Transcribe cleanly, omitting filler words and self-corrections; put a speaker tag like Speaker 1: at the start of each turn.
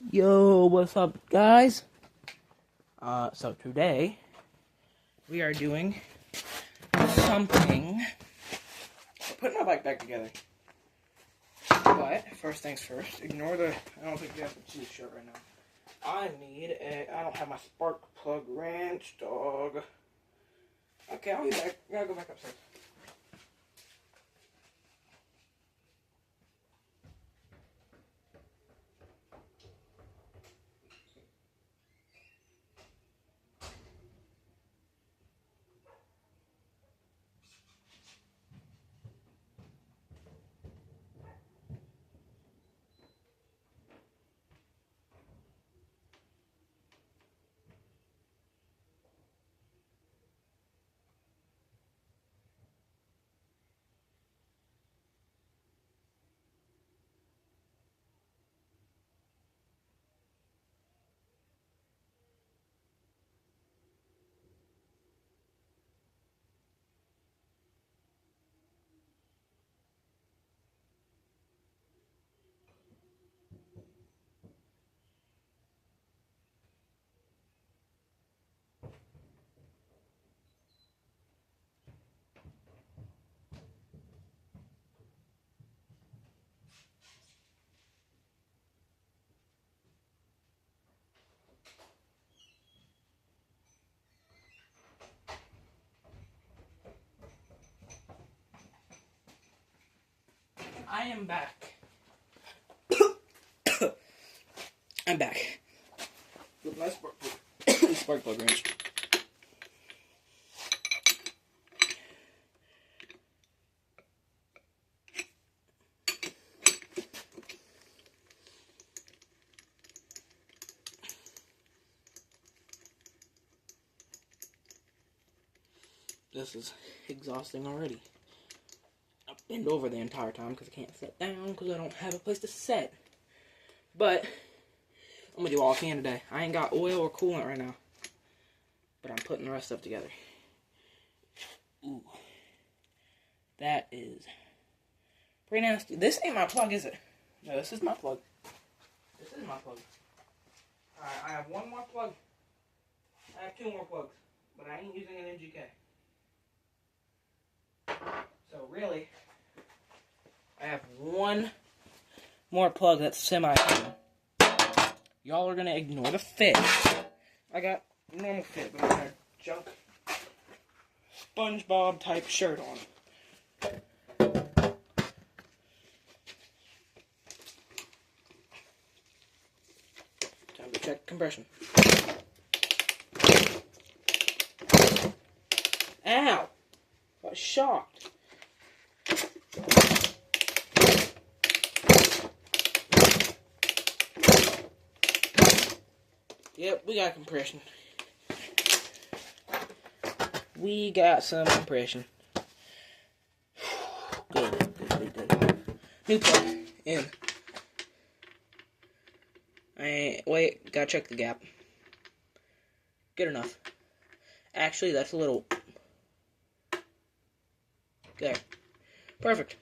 Speaker 1: Yo, what's up, guys? So today we are doing something. We're putting my bike back together. But first things first, ignore the. I don't think you have to see the shirt right now. I don't have my spark plug wrench, dog. Okay, I'll be back. I gotta go back upstairs. I am back. I'm back with my spark plug wrench. This is exhausting already. I bend over the entire time because I can't sit down because I don't have a place to sit. But I'm gonna do all I can today. I ain't got oil or coolant right now, but I'm putting the rest of it together. Ooh, that is pretty nasty. This ain't my plug, is it? No, this is my plug. This is my plug. Alright, I have one more plug. I have two more plugs, but I ain't using an NGK. So really, I have one more plug that's semi-clean. Y'all are gonna ignore the fit. I got normal fit, but I got a junk SpongeBob type shirt on. Time to check compression. Ow! I got shocked. Yep, we got compression. We got some compression. Good. New plug in. Wait, gotta check the gap. Good enough. Actually, that's a little. There. Perfect.